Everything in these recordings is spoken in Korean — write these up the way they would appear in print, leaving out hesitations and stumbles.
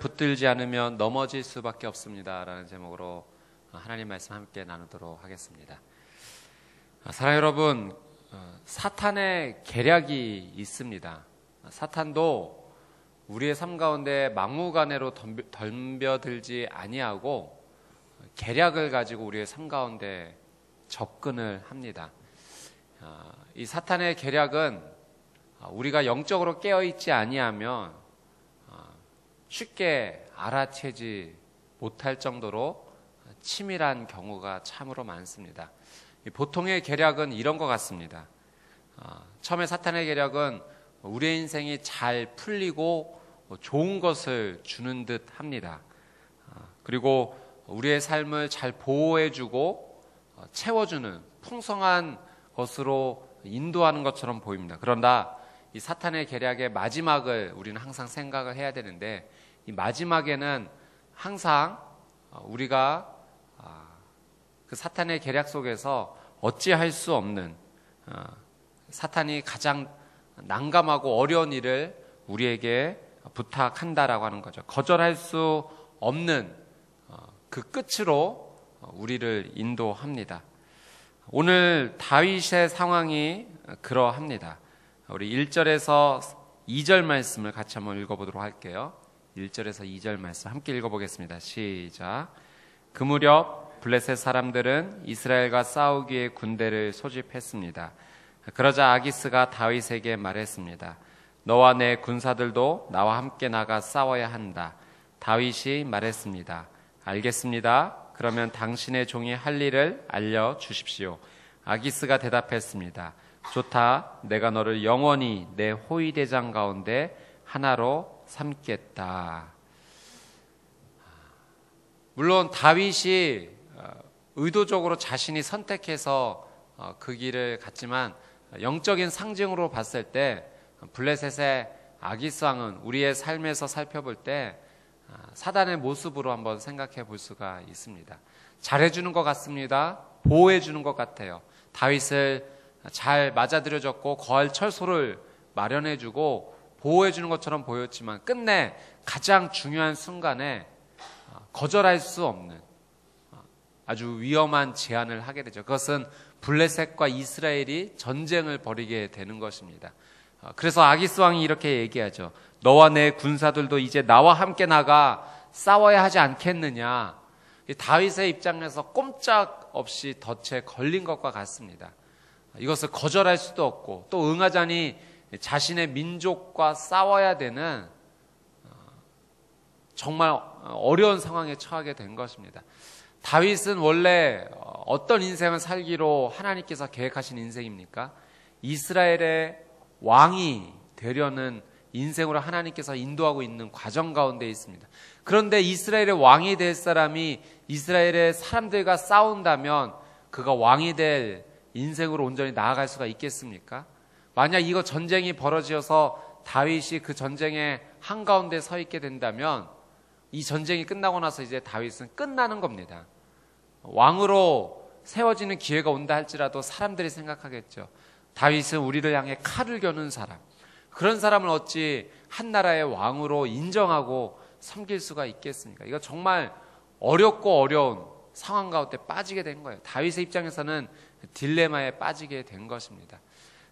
붙들지 않으면 넘어질 수밖에 없습니다 라는 제목으로 하나님 말씀 함께 나누도록 하겠습니다. 사랑하는 여러분, 사탄의 계략이 있습니다. 사탄도 우리의 삶 가운데 막무가내로 덤벼들지 아니하고 계략을 가지고 우리의 삶 가운데 접근을 합니다. 이 사탄의 계략은 우리가 영적으로 깨어있지 아니하면 쉽게 알아채지 못할 정도로 치밀한 경우가 참으로 많습니다. 보통의 계략은 이런 것 같습니다. 처음에 사탄의 계략은 우리의 인생이 잘 풀리고 좋은 것을 주는 듯 합니다. 그리고 우리의 삶을 잘 보호해주고 채워주는 풍성한 것으로 인도하는 것처럼 보입니다. 그러나 이 사탄의 계략의 마지막을 우리는 항상 생각을 해야 되는데, 이 마지막에는 항상 우리가 그 사탄의 계략 속에서 어찌할 수 없는, 사탄이 가장 난감하고 어려운 일을 우리에게 부탁한다라고 하는 거죠. 거절할 수 없는 그 끝으로 우리를 인도합니다. 오늘 다윗의 상황이 그러합니다. 우리 1절에서 2절 말씀을 같이 한번 읽어보도록 할게요. 1절에서 2절 말씀 함께 읽어보겠습니다. 시작. 그 무렵 블레셋 사람들은 이스라엘과 싸우기 위해 군대를 소집했습니다. 그러자 아기스가 다윗에게 말했습니다. 너와 내 군사들도 나와 함께 나가 싸워야 한다. 다윗이 말했습니다. 알겠습니다. 그러면 당신의 종이 할 일을 알려주십시오. 아기스가 대답했습니다. 좋다. 내가 너를 영원히 내 호위대장 가운데 하나로 삼겠다. 물론 다윗이 의도적으로 자신이 선택해서 그 길을 갔지만, 영적인 상징으로 봤을 때 블레셋의 아기스 왕은 우리의 삶에서 살펴볼 때 사단의 모습으로 한번 생각해 볼 수가 있습니다. 잘해주는 것 같습니다. 보호해주는 것 같아요. 다윗을 잘 맞아들여줬고 거할 처소를 마련해주고 보호해주는 것처럼 보였지만, 끝내 가장 중요한 순간에 거절할 수 없는 아주 위험한 제안을 하게 되죠. 그것은 블레셋과 이스라엘이 전쟁을 벌이게 되는 것입니다. 그래서 아기스 왕이 이렇게 얘기하죠. 너와 내 군사들도 이제 나와 함께 나가 싸워야 하지 않겠느냐. 다윗의 입장에서 꼼짝없이 덫에 걸린 것과 같습니다. 이것을 거절할 수도 없고, 또 응하자니 자신의 민족과 싸워야 되는 정말 어려운 상황에 처하게 된 것입니다. 다윗은 원래 어떤 인생을 살기로 하나님께서 계획하신 인생입니까? 이스라엘의 왕이 되려는 인생으로 하나님께서 인도하고 있는 과정 가운데 있습니다. 그런데 이스라엘의 왕이 될 사람이 이스라엘의 사람들과 싸운다면 그가 왕이 될 인생으로 온전히 나아갈 수가 있겠습니까? 만약 이거 전쟁이 벌어져서 다윗이 그 전쟁의 한가운데 서 있게 된다면 이 전쟁이 끝나고 나서 이제 다윗은 끝나는 겁니다. 왕으로 세워지는 기회가 온다 할지라도 사람들이 생각하겠죠. 다윗은 우리를 향해 칼을 겨눈 사람, 그런 사람을 어찌 한 나라의 왕으로 인정하고 섬길 수가 있겠습니까? 이거 정말 어렵고 어려운 상황 가운데 빠지게 된 거예요. 다윗의 입장에서는 딜레마에 빠지게 된 것입니다.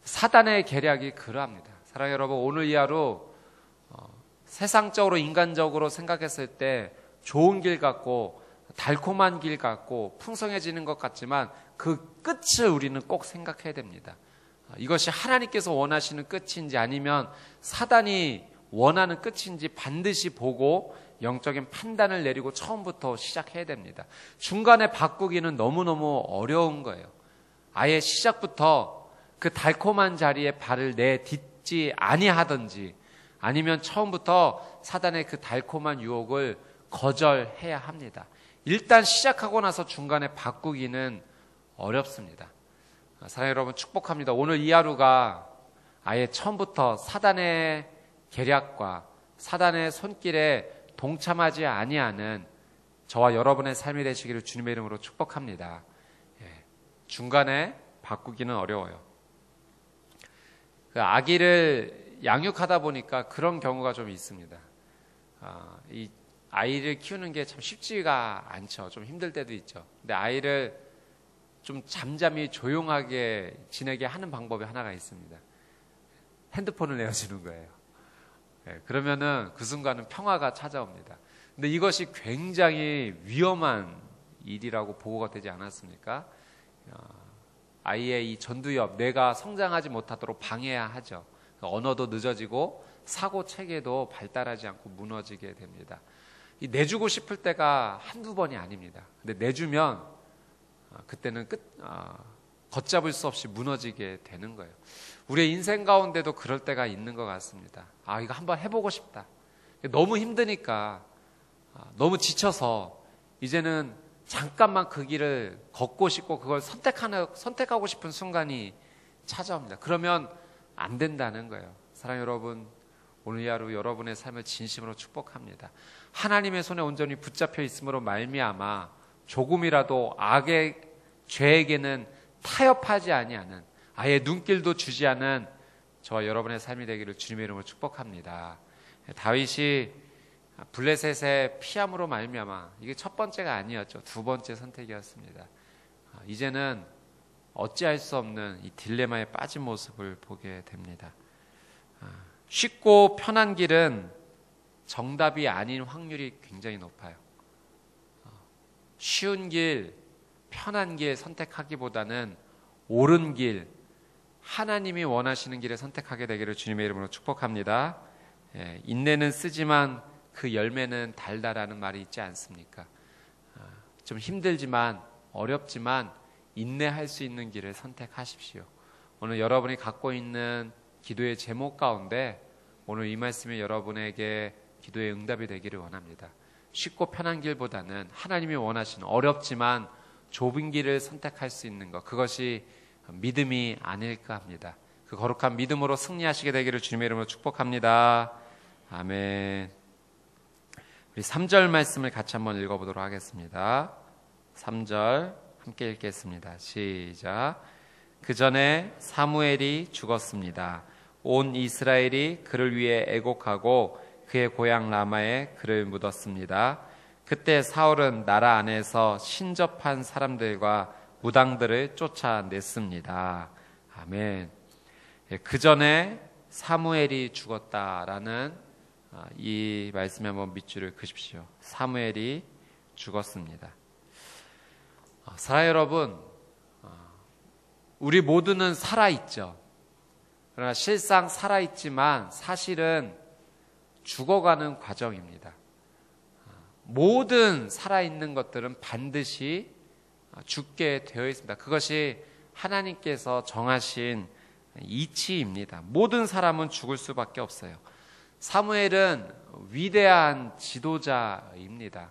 사단의 계략이 그러합니다. 사랑하는 여러분, 오늘 이 하루 세상적으로 인간적으로 생각했을 때 좋은 길 같고 달콤한 길 같고 풍성해지는 것 같지만 그 끝을 우리는 꼭 생각해야 됩니다. 이것이 하나님께서 원하시는 끝인지 아니면 사단이 원하는 끝인지 반드시 보고 영적인 판단을 내리고 처음부터 시작해야 됩니다. 중간에 바꾸기는 너무너무 어려운 거예요. 아예 시작부터 그 달콤한 자리에 발을 내딛지 아니하든지 아니면 처음부터 사단의 그 달콤한 유혹을 거절해야 합니다. 일단 시작하고 나서 중간에 바꾸기는 어렵습니다. 사랑하는 여러분, 축복합니다. 오늘 이 하루가 아예 처음부터 사단의 계략과 사단의 손길에 동참하지 아니하는 저와 여러분의 삶이 되시기를 주님의 이름으로 축복합니다. 중간에 바꾸기는 어려워요. 아기를 양육하다 보니까 그런 경우가 좀 있습니다. 이 아이를 키우는 게 참 쉽지가 않죠. 좀 힘들 때도 있죠. 근데 아이를 좀 잠잠히 조용하게 지내게 하는 방법이 하나가 있습니다. 핸드폰을 내어주는 거예요. 그러면은 그 순간은 평화가 찾아옵니다. 근데 이것이 굉장히 위험한 일이라고 보고가 되지 않았습니까? 아이의 이 전두엽, 뇌가 성장하지 못하도록 방해해야 하죠. 언어도 늦어지고 사고 체계도 발달하지 않고 무너지게 됩니다. 이 내주고 싶을 때가 한두 번이 아닙니다. 근데 내주면 그때는 걷잡을 수 없이 무너지게 되는 거예요. 우리의 인생 가운데도 그럴 때가 있는 것 같습니다. 이거 한번 해보고 싶다. 너무 힘드니까, 너무 지쳐서 이제는 잠깐만 그 길을 걷고 싶고 그걸 선택하고 싶은 순간이 찾아옵니다. 그러면 안 된다는 거예요. 사랑하는 여러분, 오늘 이 하루 여러분의 삶을 진심으로 축복합니다. 하나님의 손에 온전히 붙잡혀 있음으로 말미암아 조금이라도 악의 죄에게는 타협하지 아니하는, 아예 눈길도 주지 않은 저와 여러분의 삶이 되기를 주님의 이름으로 축복합니다. 다윗이 블레셋의 피함으로 말미암아, 이게 첫 번째가 아니었죠. 두 번째 선택이었습니다. 이제는 어찌할 수 없는 이 딜레마에 빠진 모습을 보게 됩니다. 쉽고 편한 길은 정답이 아닌 확률이 굉장히 높아요. 쉬운 길, 편한 길 선택하기보다는 옳은 길, 하나님이 원하시는 길을 선택하게 되기를 주님의 이름으로 축복합니다. 인내는 쓰지만 그 열매는 달다라는 말이 있지 않습니까? 좀 힘들지만 어렵지만 인내할 수 있는 길을 선택하십시오. 오늘 여러분이 갖고 있는 기도의 제목 가운데 오늘 이 말씀이 여러분에게 기도의 응답이 되기를 원합니다. 쉽고 편한 길보다는 하나님이 원하시는 어렵지만 좁은 길을 선택할 수 있는 것, 그것이 믿음이 아닐까 합니다. 그 거룩한 믿음으로 승리하시게 되기를 주님의 이름으로 축복합니다. 아멘. 우리 3절 말씀을 같이 한번 읽어보도록 하겠습니다. 3절 함께 읽겠습니다. 시작. 그 전에 사무엘이 죽었습니다. 온 이스라엘이 그를 위해 애곡하고 그의 고향 라마에 그를 묻었습니다. 그때 사울은 나라 안에서 신접한 사람들과 무당들을 쫓아냈습니다. 아멘. 그 전에 사무엘이 죽었다라는 이 말씀에 한번 밑줄을 그십시오. 사무엘이 죽었습니다. 사랑하는 여러분, 우리 모두는 살아있죠. 그러나 실상 살아있지만 사실은 죽어가는 과정입니다. 모든 살아있는 것들은 반드시 죽게 되어 있습니다. 그것이 하나님께서 정하신 이치입니다. 모든 사람은 죽을 수밖에 없어요. 사무엘은 위대한 지도자입니다.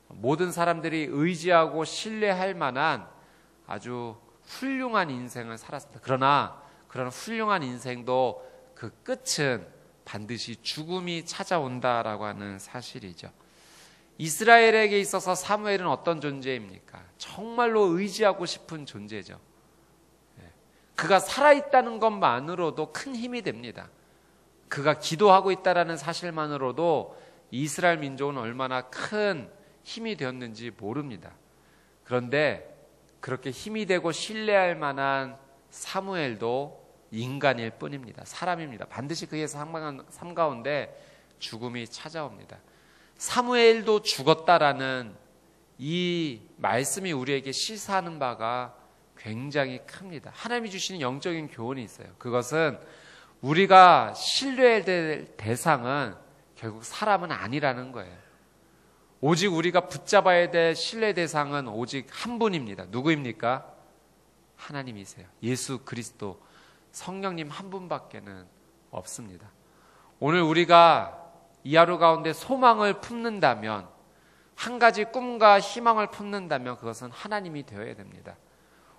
모든 사람들이 의지하고 신뢰할 만한 아주 훌륭한 인생을 살았습니다. 그러나 그런 훌륭한 인생도 그 끝은 반드시 죽음이 찾아온다라고 하는 사실이죠. 이스라엘에게 있어서 사무엘은 어떤 존재입니까? 정말로 의지하고 싶은 존재죠. 그가 살아있다는 것만으로도 큰 힘이 됩니다. 그가 기도하고 있다는 사실만으로도 이스라엘 민족은 얼마나 큰 힘이 되었는지 모릅니다. 그런데 그렇게 힘이 되고 신뢰할 만한 사무엘도 인간일 뿐입니다. 사람입니다. 반드시 그의 삶 가운데 죽음이 찾아옵니다. 사무엘도 죽었다라는 이 말씀이 우리에게 시사하는 바가 굉장히 큽니다. 하나님이 주시는 영적인 교훈이 있어요. 그것은 우리가 신뢰해야 될 대상은 결국 사람은 아니라는 거예요. 오직 우리가 붙잡아야 될 신뢰 대상은 오직 한 분입니다. 누구입니까? 하나님이세요. 예수 그리스도, 성령님 한 분밖에는 없습니다. 오늘 우리가 이 하루 가운데 소망을 품는다면, 한 가지 꿈과 희망을 품는다면 그것은 하나님이 되어야 됩니다.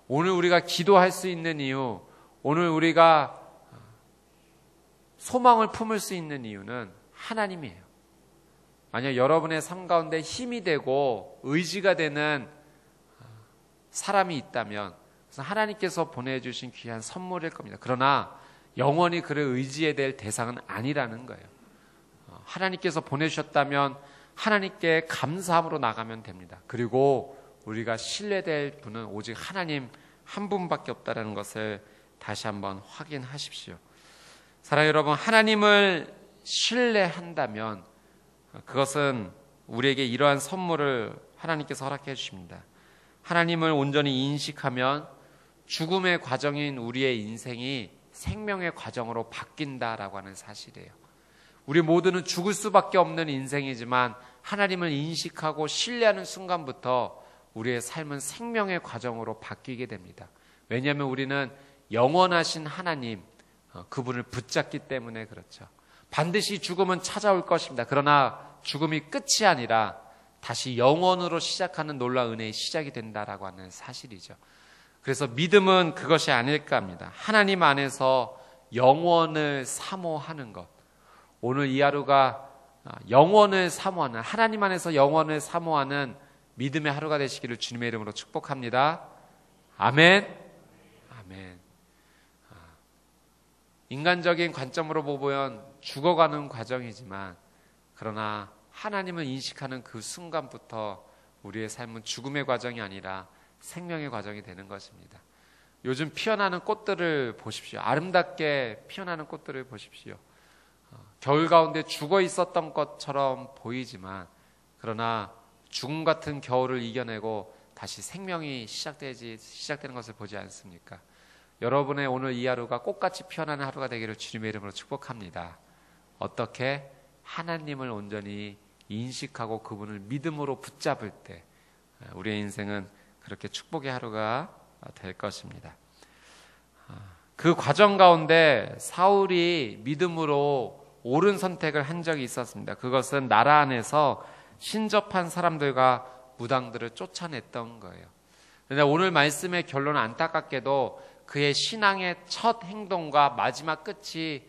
오늘 우리가 기도할 수 있는 이유, 오늘 우리가 소망을 품을 수 있는 이유는 하나님이에요. 만약 여러분의 삶 가운데 힘이 되고 의지가 되는 사람이 있다면 그것은 하나님께서 보내주신 귀한 선물일 겁니다. 그러나 영원히 그를 의지해야 될 대상은 아니라는 거예요. 하나님께서 보내주셨다면 하나님께 감사함으로 나가면 됩니다. 그리고 우리가 신뢰될 분은 오직 하나님 한 분밖에 없다는 것을 다시 한번 확인하십시오. 사랑하는 여러분, 하나님을 신뢰한다면 그것은 우리에게 이러한 선물을 하나님께서 허락해 주십니다. 하나님을 온전히 인식하면 죽음의 과정인 우리의 인생이 생명의 과정으로 바뀐다라고 하는 사실이에요. 우리 모두는 죽을 수밖에 없는 인생이지만 하나님을 인식하고 신뢰하는 순간부터 우리의 삶은 생명의 과정으로 바뀌게 됩니다. 왜냐하면 우리는 영원하신 하나님, 그분을 붙잡기 때문에 그렇죠. 반드시 죽음은 찾아올 것입니다. 그러나 죽음이 끝이 아니라 다시 영원으로 시작하는 놀라운 은혜의 시작이 된다라고 하는 사실이죠. 그래서 믿음은 그것이 아닐까 합니다. 하나님 안에서 영원을 사모하는 것. 오늘 이 하루가 영원을 사모하는, 하나님 안에서 영원을 사모하는 믿음의 하루가 되시기를 주님의 이름으로 축복합니다. 아멘. 아멘. 인간적인 관점으로 보면 죽어가는 과정이지만 그러나 하나님을 인식하는 그 순간부터 우리의 삶은 죽음의 과정이 아니라 생명의 과정이 되는 것입니다. 요즘 피어나는 꽃들을 보십시오. 아름답게 피어나는 꽃들을 보십시오. 겨울 가운데 죽어 있었던 것처럼 보이지만 그러나 죽음 같은 겨울을 이겨내고 다시 생명이 시작되는 것을 보지 않습니까? 여러분의 오늘 이 하루가 꽃같이 피어나는 하루가 되기를 주님의 이름으로 축복합니다. 어떻게? 하나님을 온전히 인식하고 그분을 믿음으로 붙잡을 때 우리의 인생은 그렇게 축복의 하루가 될 것입니다. 그 과정 가운데 사울이 믿음으로 옳은 선택을 한 적이 있었습니다. 그것은 나라 안에서 신접한 사람들과 무당들을 쫓아냈던 거예요. 그런데 오늘 말씀의 결론은 안타깝게도 그의 신앙의 첫 행동과 마지막 끝이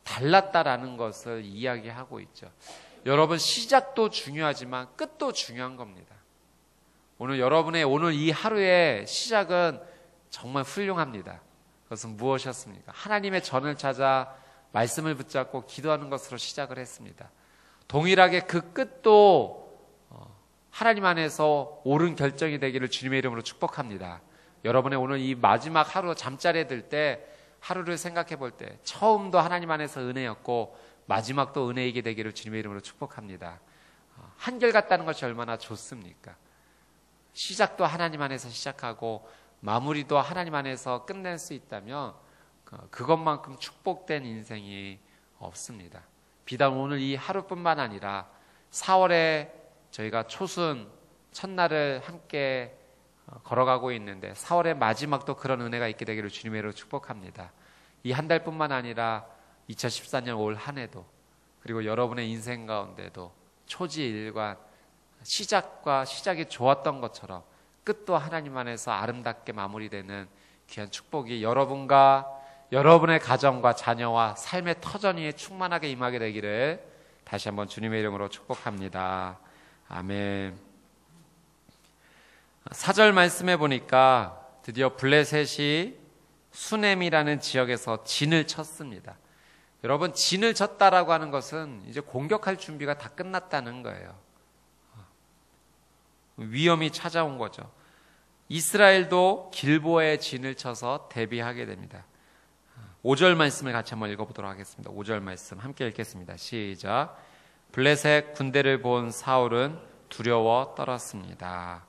달랐다라는 것을 이야기하고 있죠. 여러분, 시작도 중요하지만 끝도 중요한 겁니다. 오늘 여러분의 오늘 이 하루의 시작은 정말 훌륭합니다. 그것은 무엇이었습니까? 하나님의 전을 찾아 말씀을 붙잡고 기도하는 것으로 시작을 했습니다. 동일하게 그 끝도 하나님 안에서 옳은 결정이 되기를 주님의 이름으로 축복합니다. 여러분의 오늘 이 마지막 하루 잠자리에 들 때 하루를 생각해 볼 때 처음도 하나님 안에서 은혜였고 마지막도 은혜이게 되기를 주님의 이름으로 축복합니다. 한결같다는 것이 얼마나 좋습니까? 시작도 하나님 안에서 시작하고 마무리도 하나님 안에서 끝낼 수 있다면 그것만큼 축복된 인생이 없습니다. 비단 오늘 이 하루뿐만 아니라 4월에 저희가 초순 첫날을 함께 걸어가고 있는데 4월의 마지막도 그런 은혜가 있게 되기를 주님의 이름으로 축복합니다. 이 한 달뿐만 아니라 2014년 올 한 해도 그리고 여러분의 인생 가운데도 초지일관 시작이 좋았던 것처럼 끝도 하나님 안에서 아름답게 마무리되는 귀한 축복이 여러분과 여러분의 가정과 자녀와 삶의 터전 위에 충만하게 임하게 되기를 다시 한번 주님의 이름으로 축복합니다. 아멘. 4절 말씀해 보니까 드디어 블레셋이 수넴이라는 지역에서 진을 쳤습니다. 여러분, 진을 쳤다라고 하는 것은 이제 공격할 준비가 다 끝났다는 거예요. 위험이 찾아온 거죠. 이스라엘도 길보아에 진을 쳐서 대비하게 됩니다. 5절 말씀을 같이 한번 읽어보도록 하겠습니다. 5절 말씀 함께 읽겠습니다. 시작. 블레셋 군대를 본 사울은 두려워 떨었습니다.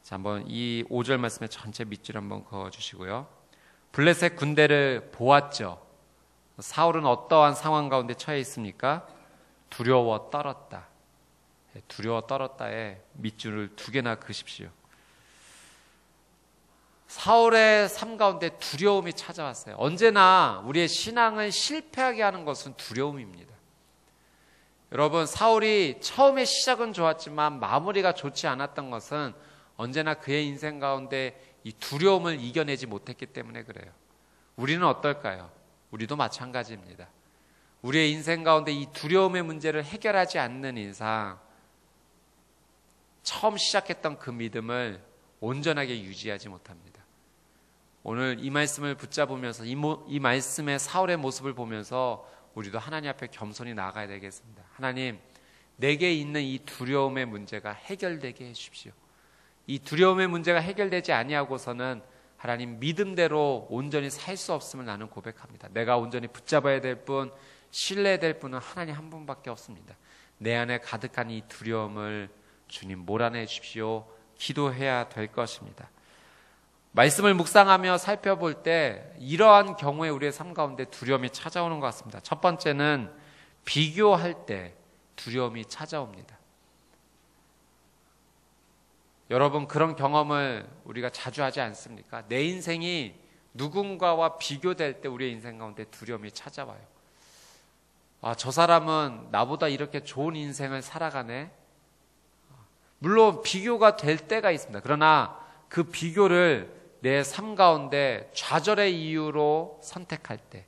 자, 한번 이 5절 말씀의 전체 밑줄 한번 그어주시고요. 블레셋 군대를 보았죠. 사울은 어떠한 상황 가운데 처해 있습니까? 두려워 떨었다. 두려워 떨었다에 밑줄을 2개나 그으십시오. 사울의 삶 가운데 두려움이 찾아왔어요. 언제나 우리의 신앙을 실패하게 하는 것은 두려움입니다. 여러분, 사울이 처음에 시작은 좋았지만 마무리가 좋지 않았던 것은 언제나 그의 인생 가운데 이 두려움을 이겨내지 못했기 때문에 그래요. 우리는 어떨까요? 우리도 마찬가지입니다. 우리의 인생 가운데 이 두려움의 문제를 해결하지 않는 이상 처음 시작했던 그 믿음을 온전하게 유지하지 못합니다. 오늘 이 말씀을 붙잡으면서 이 말씀의 사울의 모습을 보면서 우리도 하나님 앞에 겸손히 나아가야 되겠습니다. 하나님, 내게 있는 이 두려움의 문제가 해결되게 해 주십시오. 이 두려움의 문제가 해결되지 아니하고서는 하나님 믿음대로 온전히 살 수 없음을 나는 고백합니다. 내가 온전히 붙잡아야 될 분, 신뢰될 분은 하나님 한 분밖에 없습니다. 내 안에 가득한 이 두려움을 주님 몰아내 주십시오. 기도해야 될 것입니다. 말씀을 묵상하며 살펴볼 때 이러한 경우에 우리의 삶 가운데 두려움이 찾아오는 것 같습니다. 첫 번째는 비교할 때 두려움이 찾아옵니다. 여러분, 그런 경험을 우리가 자주 하지 않습니까? 내 인생이 누군가와 비교될 때 우리의 인생 가운데 두려움이 찾아와요. 아, 저 사람은 나보다 이렇게 좋은 인생을 살아가네. 물론 비교가 될 때가 있습니다. 그러나 그 비교를 내 삶 가운데 좌절의 이유로 선택할 때,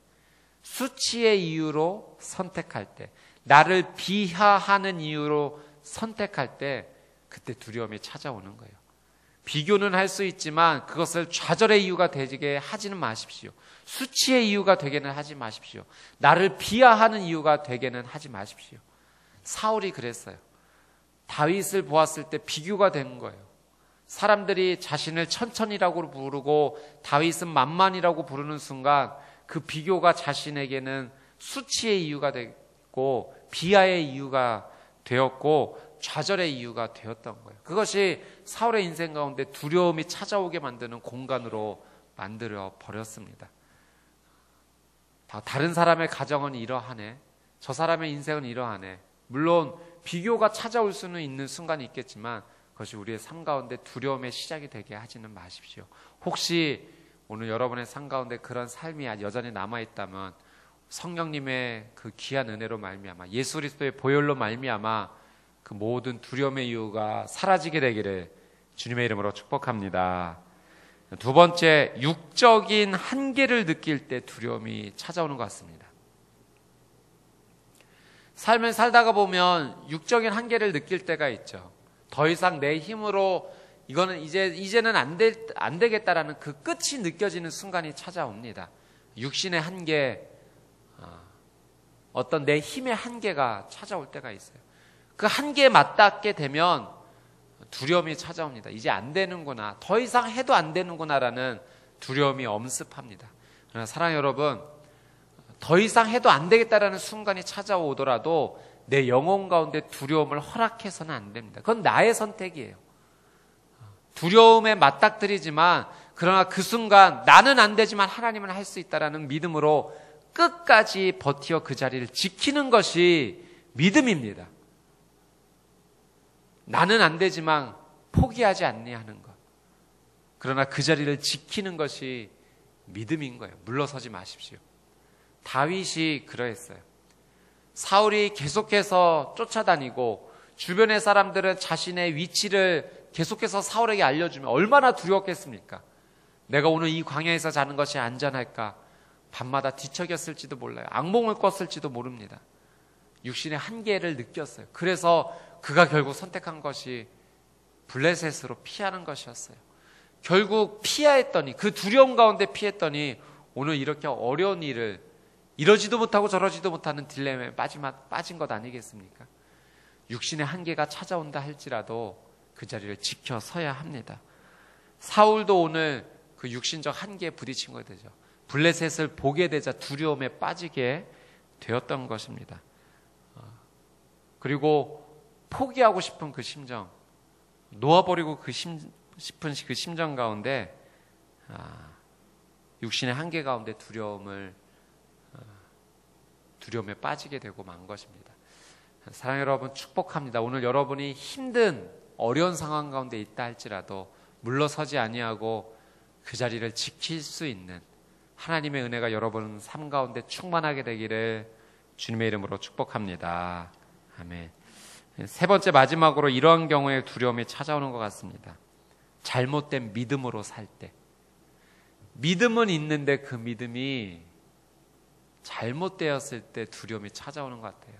수치의 이유로 선택할 때, 나를 비하하는 이유로 선택할 때, 그때 두려움이 찾아오는 거예요. 비교는 할 수 있지만 그것을 좌절의 이유가 되게 하지는 마십시오. 수치의 이유가 되게는 하지 마십시오. 나를 비하하는 이유가 되게는 하지 마십시오. 사울이 그랬어요. 다윗을 보았을 때 비교가 된 거예요. 사람들이 자신을 천천히라고 부르고 다윗은 만만이라고 부르는 순간 그 비교가 자신에게는 수치의 이유가 됐고 비하의 이유가 되었고 좌절의 이유가 되었던 거예요. 그것이 사울의 인생 가운데 두려움이 찾아오게 만드는 공간으로 만들어 버렸습니다. 다른 사람의 가정은 이러하네. 저 사람의 인생은 이러하네. 물론 비교가 찾아올 수는 있는 순간이 있겠지만 그것이 우리의 삶 가운데 두려움의 시작이 되게 하지는 마십시오. 혹시 오늘 여러분의 삶 가운데 그런 삶이 여전히 남아있다면 성령님의 그 귀한 은혜로 말미암아 예수 그리스도의 보혈로 말미암아 그 모든 두려움의 이유가 사라지게 되기를 주님의 이름으로 축복합니다. 두 번째, 육적인 한계를 느낄 때 두려움이 찾아오는 것 같습니다. 삶을 살다가 보면 육적인 한계를 느낄 때가 있죠. 더 이상 내 힘으로 이거는 이제는 안 되겠다라는 그 끝이 느껴지는 순간이 찾아옵니다. 육신의 한계, 어떤 내 힘의 한계가 찾아올 때가 있어요. 그 한계에 맞닿게 되면 두려움이 찾아옵니다. 이제 안 되는구나. 더 이상 해도 안 되는구나라는 두려움이 엄습합니다. 그러나 사랑하는 여러분, 더 이상 해도 안 되겠다라는 순간이 찾아오더라도 내 영혼 가운데 두려움을 허락해서는 안 됩니다. 그건 나의 선택이에요. 두려움에 맞닥뜨리지만 그러나 그 순간 나는 안 되지만 하나님은 할 수 있다라는 믿음으로 끝까지 버티어 그 자리를 지키는 것이 믿음입니다. 나는 안 되지만 포기하지 않니 하는 것. 그러나 그 자리를 지키는 것이 믿음인 거예요. 물러서지 마십시오. 다윗이 그러했어요. 사울이 계속해서 쫓아다니고 주변의 사람들은 자신의 위치를 계속해서 사울에게 알려주면 얼마나 두려웠겠습니까? 내가 오늘 이 광야에서 자는 것이 안전할까? 밤마다 뒤척였을지도 몰라요. 악몽을 꿨을지도 모릅니다. 육신의 한계를 느꼈어요. 그래서 그가 결국 선택한 것이 블레셋으로 피하는 것이었어요. 결국 피하였더니 그 두려움 가운데 피했더니 오늘 이렇게 어려운 일을 이러지도 못하고 저러지도 못하는 딜레마에 빠진 것 아니겠습니까? 육신의 한계가 찾아온다 할지라도 그 자리를 지켜서야 합니다. 사울도 오늘 그 육신적 한계에 부딪힌 것 되죠. 블레셋을 보게 되자 두려움에 빠지게 되었던 것입니다. 그리고 포기하고 싶은 그 심정, 놓아버리고 싶은 그 심정 가운데 육신의 한계 가운데 두려움에 빠지게 되고 만 것입니다. 사랑하는 여러분, 축복합니다. 오늘 여러분이 힘든 어려운 상황 가운데 있다 할지라도 물러서지 아니하고 그 자리를 지킬 수 있는 하나님의 은혜가 여러분 삶 가운데 충만하게 되기를 주님의 이름으로 축복합니다. 아멘. 세 번째, 마지막으로 이러한 경우에 두려움이 찾아오는 것 같습니다. 잘못된 믿음으로 살 때. 믿음은 있는데 그 믿음이 잘못되었을 때 두려움이 찾아오는 것 같아요.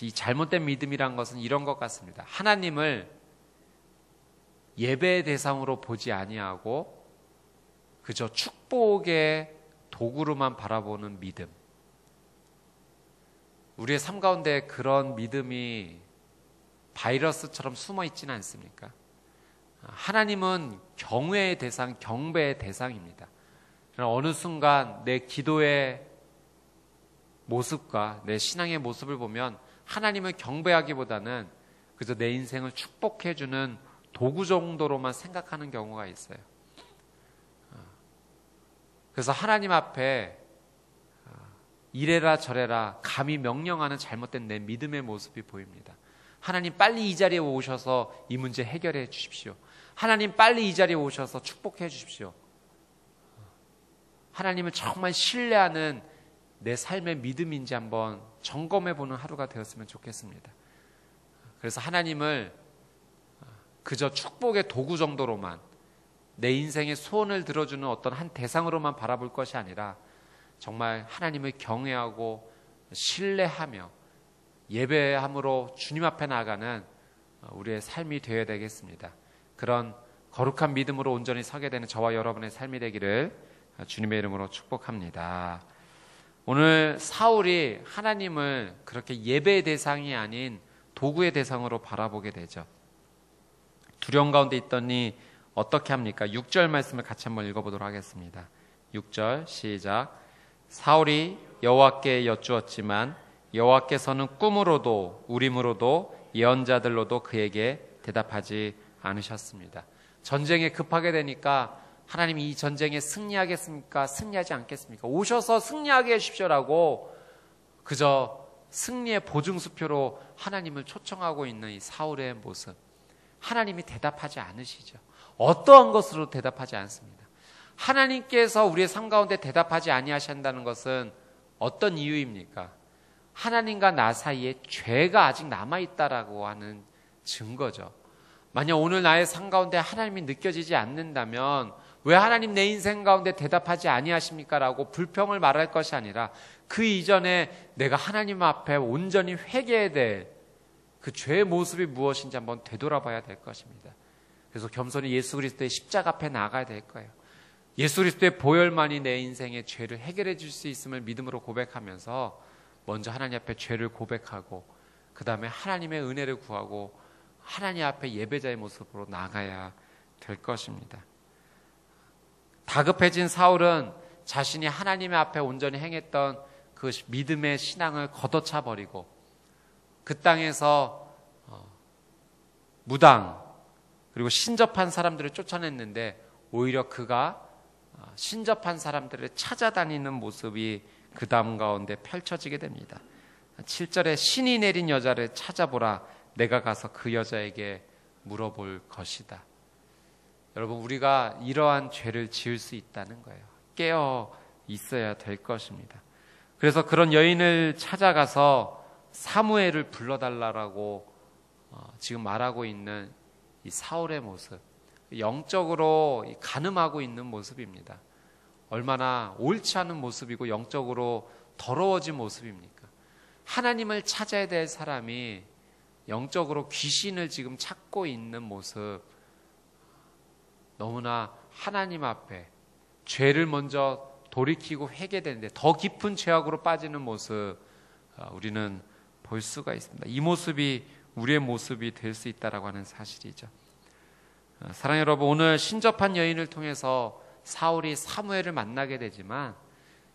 이 잘못된 믿음이란 것은 이런 것 같습니다. 하나님을 예배의 대상으로 보지 아니하고 그저 축복의 도구로만 바라보는 믿음. 우리의 삶 가운데 그런 믿음이 바이러스처럼 숨어 있지는 않습니까? 하나님은 경외의 대상, 경배의 대상입니다. 그러나 어느 순간 내 기도의 모습과 내 신앙의 모습을 보면 하나님을 경배하기보다는 그저 내 인생을 축복해주는 도구 정도로만 생각하는 경우가 있어요. 그래서 하나님 앞에 이래라 저래라 감히 명령하는 잘못된 내 믿음의 모습이 보입니다. 하나님 빨리 이 자리에 오셔서 이 문제 해결해 주십시오. 하나님 빨리 이 자리에 오셔서 축복해 주십시오. 하나님을 정말 신뢰하는 내 삶의 믿음인지 한번 점검해보는 하루가 되었으면 좋겠습니다. 그래서 하나님을 그저 축복의 도구 정도로만 내 인생의 소원을 들어주는 어떤 한 대상으로만 바라볼 것이 아니라 정말 하나님을 경외하고 신뢰하며 예배함으로 주님 앞에 나아가는 우리의 삶이 되어야 되겠습니다. 그런 거룩한 믿음으로 온전히 서게 되는 저와 여러분의 삶이 되기를 주님의 이름으로 축복합니다. 오늘 사울이 하나님을 그렇게 예배의 대상이 아닌 도구의 대상으로 바라보게 되죠. 두려움 가운데 있더니 어떻게 합니까? 6절 말씀을 같이 한번 읽어보도록 하겠습니다. 6절 시작. 사울이 여호와께 여쭈었지만 여호와께서는 꿈으로도 우림으로도 예언자들로도 그에게 대답하지 않으셨습니다. 전쟁에 급하게 되니까 하나님이 이 전쟁에 승리하겠습니까? 승리하지 않겠습니까? 오셔서 승리하게 해주십시오라고 그저 승리의 보증수표로 하나님을 초청하고 있는 이 사울의 모습. 하나님이 대답하지 않으시죠. 어떠한 것으로 대답하지 않습니다. 하나님께서 우리의 삶 가운데 대답하지 아니하신다는 것은 어떤 이유입니까? 하나님과 나 사이에 죄가 아직 남아있다라고 하는 증거죠. 만약 오늘 나의 삶 가운데 하나님이 느껴지지 않는다면 왜 하나님 내 인생 가운데 대답하지 아니하십니까? 라고 불평을 말할 것이 아니라 그 이전에 내가 하나님 앞에 온전히 회개해야 될 그 죄의 모습이 무엇인지 한번 되돌아봐야 될 것입니다. 그래서 겸손히 예수 그리스도의 십자가 앞에 나가야 될 거예요. 예수 그리스도의 보혈만이 내 인생의 죄를 해결해 줄 수 있음을 믿음으로 고백하면서 먼저 하나님 앞에 죄를 고백하고 그 다음에 하나님의 은혜를 구하고 하나님 앞에 예배자의 모습으로 나가야 될 것입니다. 다급해진 사울은 자신이 하나님의 앞에 온전히 행했던 그 믿음의 신앙을 걷어차 버리고 그 땅에서 무당 그리고 신접한 사람들을 쫓아냈는데 오히려 그가 신접한 사람들을 찾아다니는 모습이 그 다음 가운데 펼쳐지게 됩니다. 7절에 신이 내린 여자를 찾아보라. 내가 가서 그 여자에게 물어볼 것이다. 여러분, 우리가 이러한 죄를 지을 수 있다는 거예요. 깨어 있어야 될 것입니다. 그래서 그런 여인을 찾아가서 사무엘을 불러달라고 지금 말하고 있는 이 사울의 모습, 영적으로 간음하고 있는 모습입니다. 얼마나 옳지 않은 모습이고 영적으로 더러워진 모습입니까? 하나님을 찾아야 될 사람이 영적으로 귀신을 지금 찾고 있는 모습, 너무나 하나님 앞에 죄를 먼저 돌이키고 회개되는데 더 깊은 죄악으로 빠지는 모습 우리는 볼 수가 있습니다. 이 모습이 우리의 모습이 될 수 있다라고 하는 사실이죠. 사랑하는 여러분, 오늘 신접한 여인을 통해서 사울이 사무엘을 만나게 되지만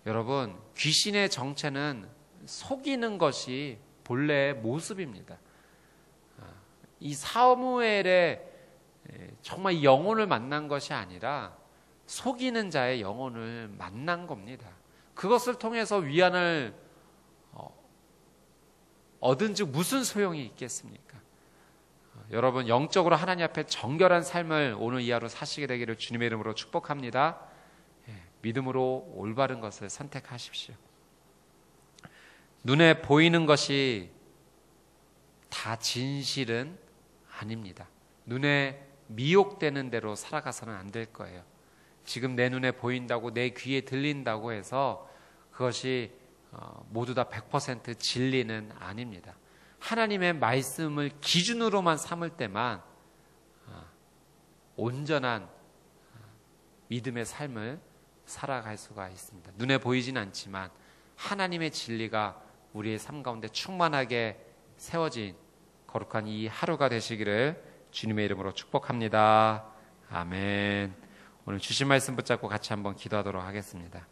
여러분, 귀신의 정체는 속이는 것이 본래의 모습입니다. 이 사무엘의 정말 영혼을 만난 것이 아니라 속이는 자의 영혼을 만난 겁니다. 그것을 통해서 위안을 얻은 즉 무슨 소용이 있겠습니까? 여러분, 영적으로 하나님 앞에 정결한 삶을 오늘 이하로 사시게 되기를 주님의 이름으로 축복합니다. 믿음으로 올바른 것을 선택하십시오. 눈에 보이는 것이 다 진실은 아닙니다. 눈에 미혹되는 대로 살아가서는 안 될 거예요. 지금 내 눈에 보인다고 내 귀에 들린다고 해서 그것이 모두 다 100% 진리는 아닙니다. 하나님의 말씀을 기준으로만 삼을 때만 온전한 믿음의 삶을 살아갈 수가 있습니다. 눈에 보이진 않지만 하나님의 진리가 우리의 삶 가운데 충만하게 세워진 거룩한 이 하루가 되시기를 주님의 이름으로 축복합니다. 아멘. 오늘 주신 말씀 붙잡고 같이 한번 기도하도록 하겠습니다.